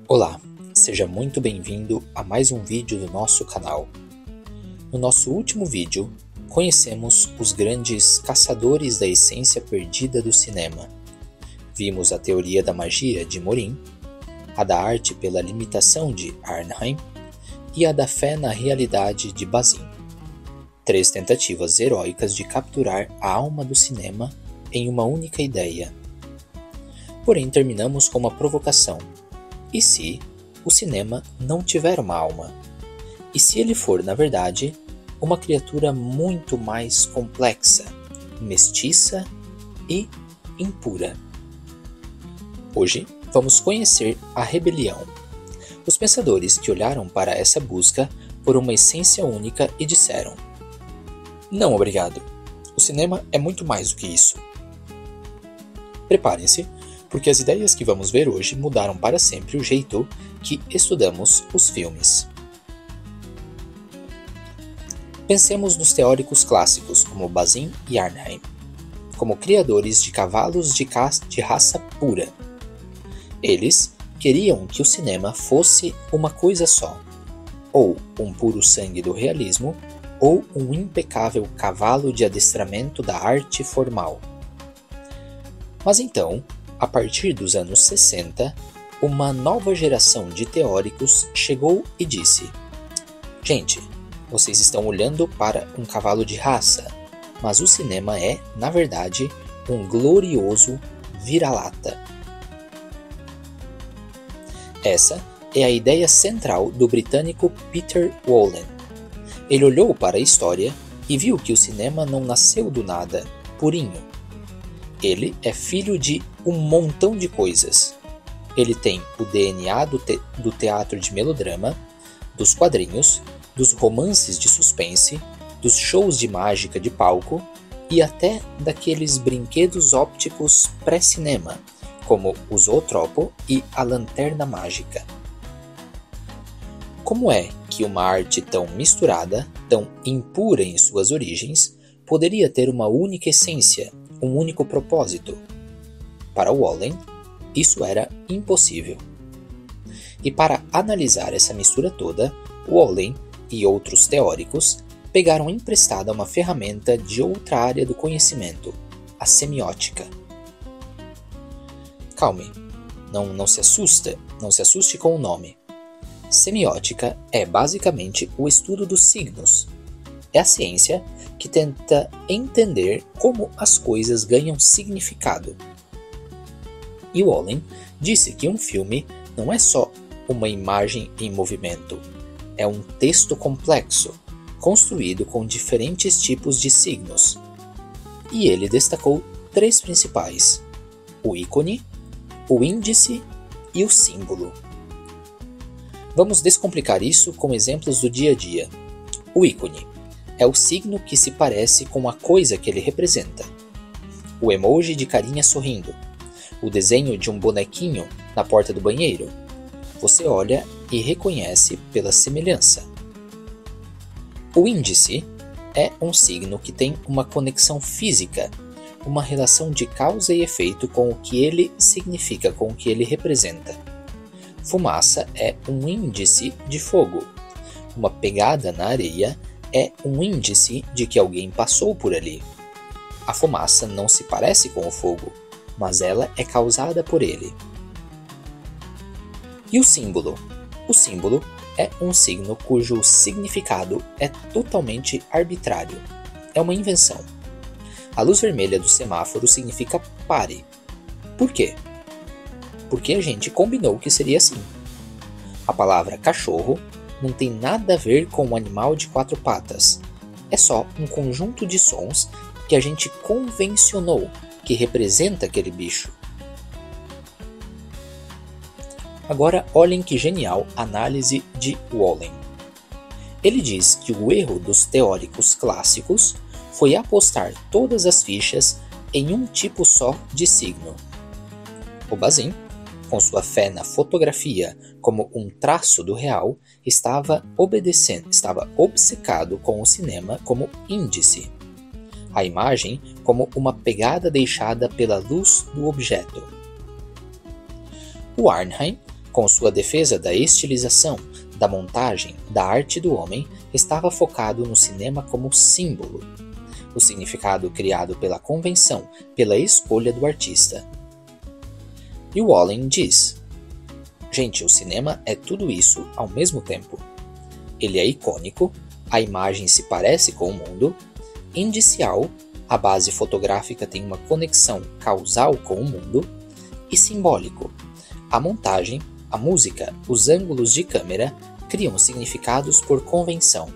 Olá, seja muito bem-vindo a mais um vídeo do nosso canal. No nosso último vídeo, conhecemos os grandes caçadores da essência perdida do cinema. Vimos a teoria da magia de Morin, a da arte pela limitação de Arnheim e a da fé na realidade de Bazin. 3 tentativas heróicas de capturar a alma do cinema em uma única ideia. Porém, terminamos com uma provocação. E se o cinema não tiver uma alma? E se ele for, na verdade, uma criatura muito mais complexa, mestiça e impura? Hoje vamos conhecer a rebelião. Os pensadores que olharam para essa busca por uma essência única e disseram: não, obrigado. O cinema é muito mais do que isso. Preparem-se, porque as ideias que vamos ver hoje mudaram para sempre o jeito que estudamos os filmes. Pensemos nos teóricos clássicos como Bazin e Arnheim, como criadores de cavalos de raça pura. Eles queriam que o cinema fosse uma coisa só, ou um puro sangue do realismo, ou um impecável cavalo de adestramento da arte formal. Mas então, a partir dos anos 60, uma nova geração de teóricos chegou e disse: gente, vocês estão olhando para um cavalo de raça, mas o cinema é, na verdade, um glorioso vira-lata. Essa é a ideia central do britânico Peter Wollen. Ele olhou para a história e viu que o cinema não nasceu do nada, purinho. Ele é filho de um montão de coisas. Ele tem o DNA do teatro de melodrama, dos quadrinhos, dos romances de suspense, dos shows de mágica de palco e até daqueles brinquedos ópticos pré-cinema, como o Zootropo e a Lanterna Mágica. Como é que uma arte tão misturada, tão impura em suas origens, poderia ter uma única essência, um único propósito? Para Wollen, isso era impossível. E para analisar essa mistura toda, Wollen e outros teóricos pegaram emprestada uma ferramenta de outra área do conhecimento, a semiótica. Calme, não se assuste com o nome. Semiótica é basicamente o estudo dos signos. É a ciência que tenta entender como as coisas ganham significado. E Wollen disse que um filme não é só uma imagem em movimento, é um texto complexo, construído com diferentes tipos de signos. E ele destacou 3 principais: o ícone, o índice e o símbolo. Vamos descomplicar isso com exemplos do dia a dia. O ícone é o signo que se parece com a coisa que ele representa. O emoji de carinha sorrindo. O desenho de um bonequinho na porta do banheiro. Você olha e reconhece pela semelhança. O índice é um signo que tem uma conexão física, uma relação de causa e efeito com o que ele significa, com o que ele representa. Fumaça é um índice de fogo. Uma pegada na areia é um índice de que alguém passou por ali. A fumaça não se parece com o fogo, mas ela é causada por ele. E o símbolo? O símbolo é um signo cujo significado é totalmente arbitrário. É uma invenção. A luz vermelha do semáforo significa pare. Por quê? Porque a gente combinou que seria assim. A palavra cachorro não tem nada a ver com um animal de 4 patas. É só um conjunto de sons que a gente convencionou que representa aquele bicho. Agora olhem que genial análise de Wollen. Ele diz que o erro dos teóricos clássicos foi apostar todas as fichas em um tipo só de signo. O Bazin, com sua fé na fotografia como um traço do real, estava obcecado com o cinema como índice. A imagem como uma pegada deixada pela luz do objeto. O Arnheim Com sua defesa da estilização, da montagem, da arte do homem, estava focado no cinema como símbolo, o significado criado pela convenção, pela escolha do artista. E Wallen diz: gente, o cinema é tudo isso ao mesmo tempo. Ele é icônico, a imagem se parece com o mundo, indicial, a base fotográfica tem uma conexão causal com o mundo, e simbólico, a montagem, a música, os ângulos de câmera criam significados por convenção.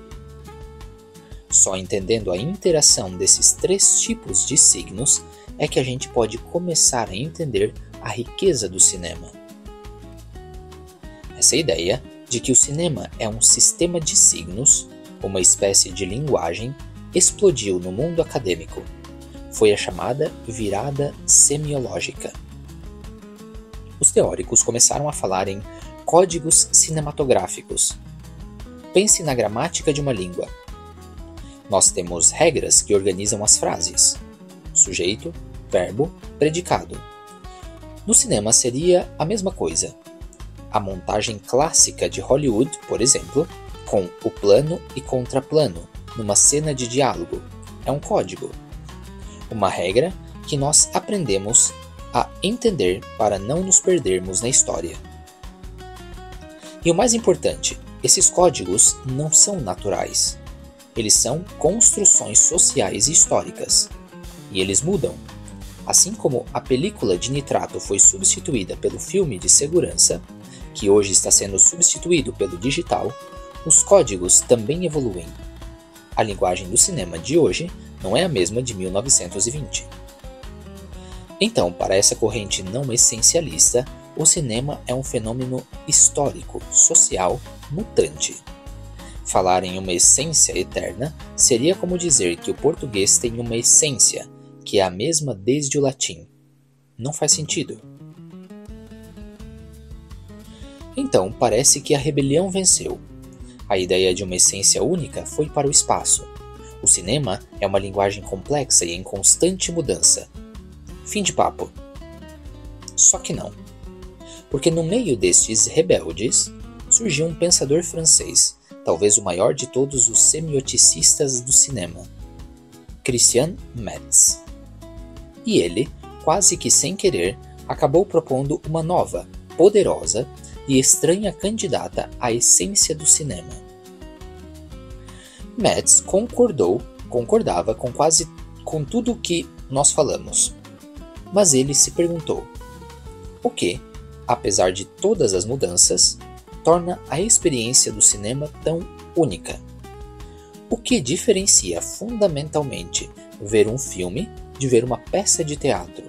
Só entendendo a interação desses três tipos de signos é que a gente pode começar a entender a riqueza do cinema. Essa ideia de que o cinema é um sistema de signos, uma espécie de linguagem, explodiu no mundo acadêmico. Foi a chamada virada semiológica. Os teóricos começaram a falar em códigos cinematográficos. Pense na gramática de uma língua. Nós temos regras que organizam as frases: sujeito, verbo, predicado. No cinema seria a mesma coisa. A montagem clássica de Hollywood, por exemplo, com o plano e contraplano numa cena de diálogo, é um código. Uma regra que nós aprendemos a entender para não nos perdermos na história. E o mais importante, esses códigos não são naturais. Eles são construções sociais e históricas. E eles mudam. Assim como a película de nitrato foi substituída pelo filme de segurança, que hoje está sendo substituído pelo digital, os códigos também evoluem. A linguagem do cinema de hoje não é a mesma de 1920. Então, para essa corrente não essencialista, o cinema é um fenômeno histórico, social, mutante. Falar em uma essência eterna seria como dizer que o português tem uma essência, que é a mesma desde o latim. Não faz sentido. Então, parece que a rebelião venceu. A ideia de uma essência única foi para o espaço. O cinema é uma linguagem complexa e em constante mudança. Fim de papo. Só que não. Porque no meio destes rebeldes, surgiu um pensador francês, talvez o maior de todos os semioticistas do cinema, Christian Metz. E ele, quase que sem querer, acabou propondo uma nova, poderosa e estranha candidata à essência do cinema. Metz concordava com tudo o que nós falamos, mas ele se perguntou: o que, apesar de todas as mudanças, torna a experiência do cinema tão única? O que diferencia fundamentalmente ver um filme de ver uma peça de teatro?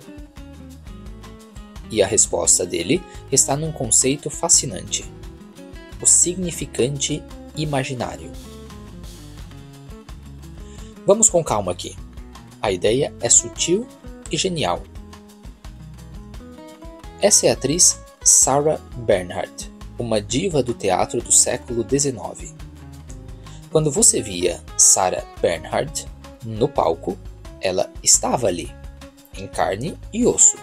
E a resposta dele está num conceito fascinante: o significante imaginário. Vamos com calma aqui. A ideia é sutil e genial. Essa é a atriz Sarah Bernhardt, uma diva do teatro do século XIX. Quando você via Sarah Bernhardt no palco, ela estava ali, em carne e osso.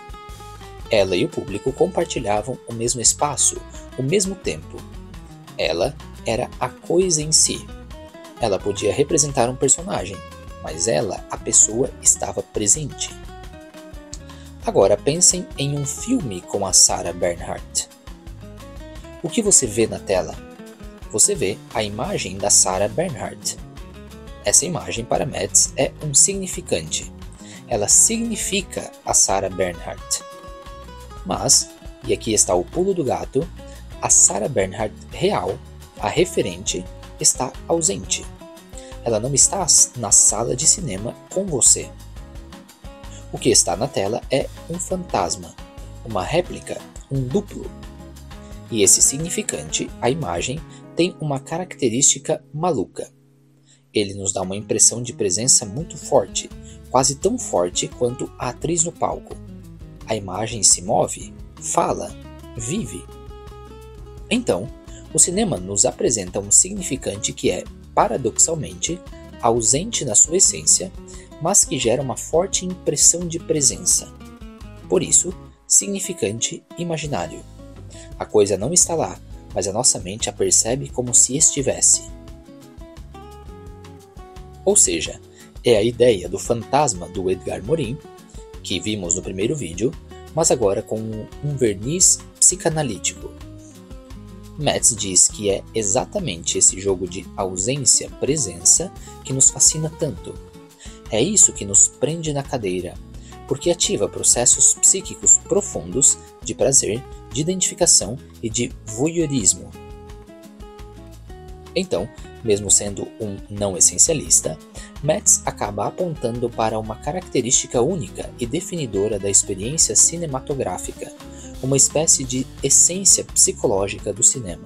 Ela e o público compartilhavam o mesmo espaço, o mesmo tempo. Ela era a coisa em si. Ela podia representar um personagem, mas ela, a pessoa, estava presente. Agora pensem em um filme com a Sarah Bernhardt. O que você vê na tela? Você vê a imagem da Sarah Bernhardt. Essa imagem para Metz é um significante. Ela significa a Sarah Bernhardt. Mas, e aqui está o pulo do gato, a Sarah Bernhardt real, a referente, está ausente. Ela não está na sala de cinema com você. O que está na tela é um fantasma, uma réplica, um duplo. E esse significante, a imagem, tem uma característica maluca. Ele nos dá uma impressão de presença muito forte, quase tão forte quanto a atriz no palco. A imagem se move, fala, vive. Então, o cinema nos apresenta um significante que é, paradoxalmente, ausente na sua essência, mas que gera uma forte impressão de presença. Por isso, significante imaginário. A coisa não está lá, mas a nossa mente a percebe como se estivesse. Ou seja, é a ideia do fantasma do Edgar Morin, que vimos no primeiro vídeo, mas agora com um verniz psicanalítico. Metz diz que é exatamente esse jogo de ausência-presença que nos fascina tanto. É isso que nos prende na cadeira, porque ativa processos psíquicos profundos de prazer, de identificação e de voyeurismo. Então, mesmo sendo um não essencialista, Metz acaba apontando para uma característica única e definidora da experiência cinematográfica, uma espécie de essência psicológica do cinema.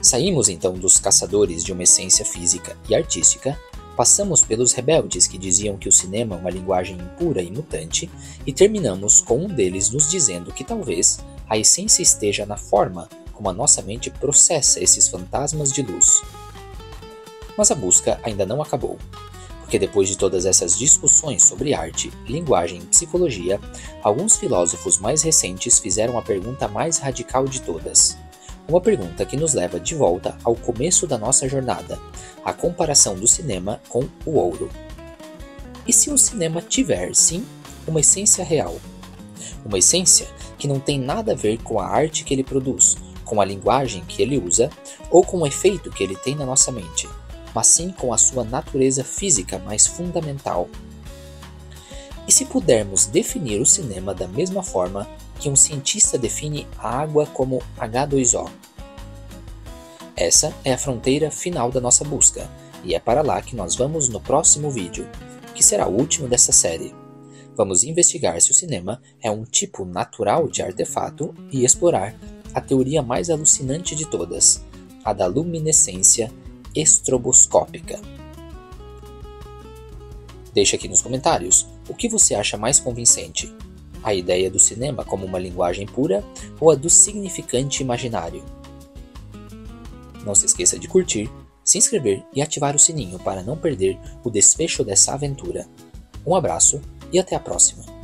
Saímos então dos caçadores de uma essência física e artística, passamos pelos rebeldes que diziam que o cinema é uma linguagem impura e mutante, e terminamos com um deles nos dizendo que talvez a essência esteja na forma como a nossa mente processa esses fantasmas de luz. Mas a busca ainda não acabou, porque depois de todas essas discussões sobre arte, linguagem e psicologia, alguns filósofos mais recentes fizeram a pergunta mais radical de todas. Uma pergunta que nos leva de volta ao começo da nossa jornada, a comparação do cinema com o ouro. E se o cinema tiver, sim, uma essência real? Uma essência que não tem nada a ver com a arte que ele produz, com a linguagem que ele usa ou com o efeito que ele tem na nossa mente, mas sim com a sua natureza física mais fundamental. E se pudermos definir o cinema da mesma forma que um cientista define a água como H2O? Essa é a fronteira final da nossa busca, e é para lá que nós vamos no próximo vídeo, que será o último dessa série. Vamos investigar se o cinema é um tipo natural de artefato e explorar a teoria mais alucinante de todas, a da luminescência estroboscópica. Deixe aqui nos comentários o que você acha mais convincente, a ideia do cinema como uma linguagem pura ou a do significante imaginário. Não se esqueça de curtir, se inscrever e ativar o sininho para não perder o desfecho dessa aventura. Um abraço e até a próxima!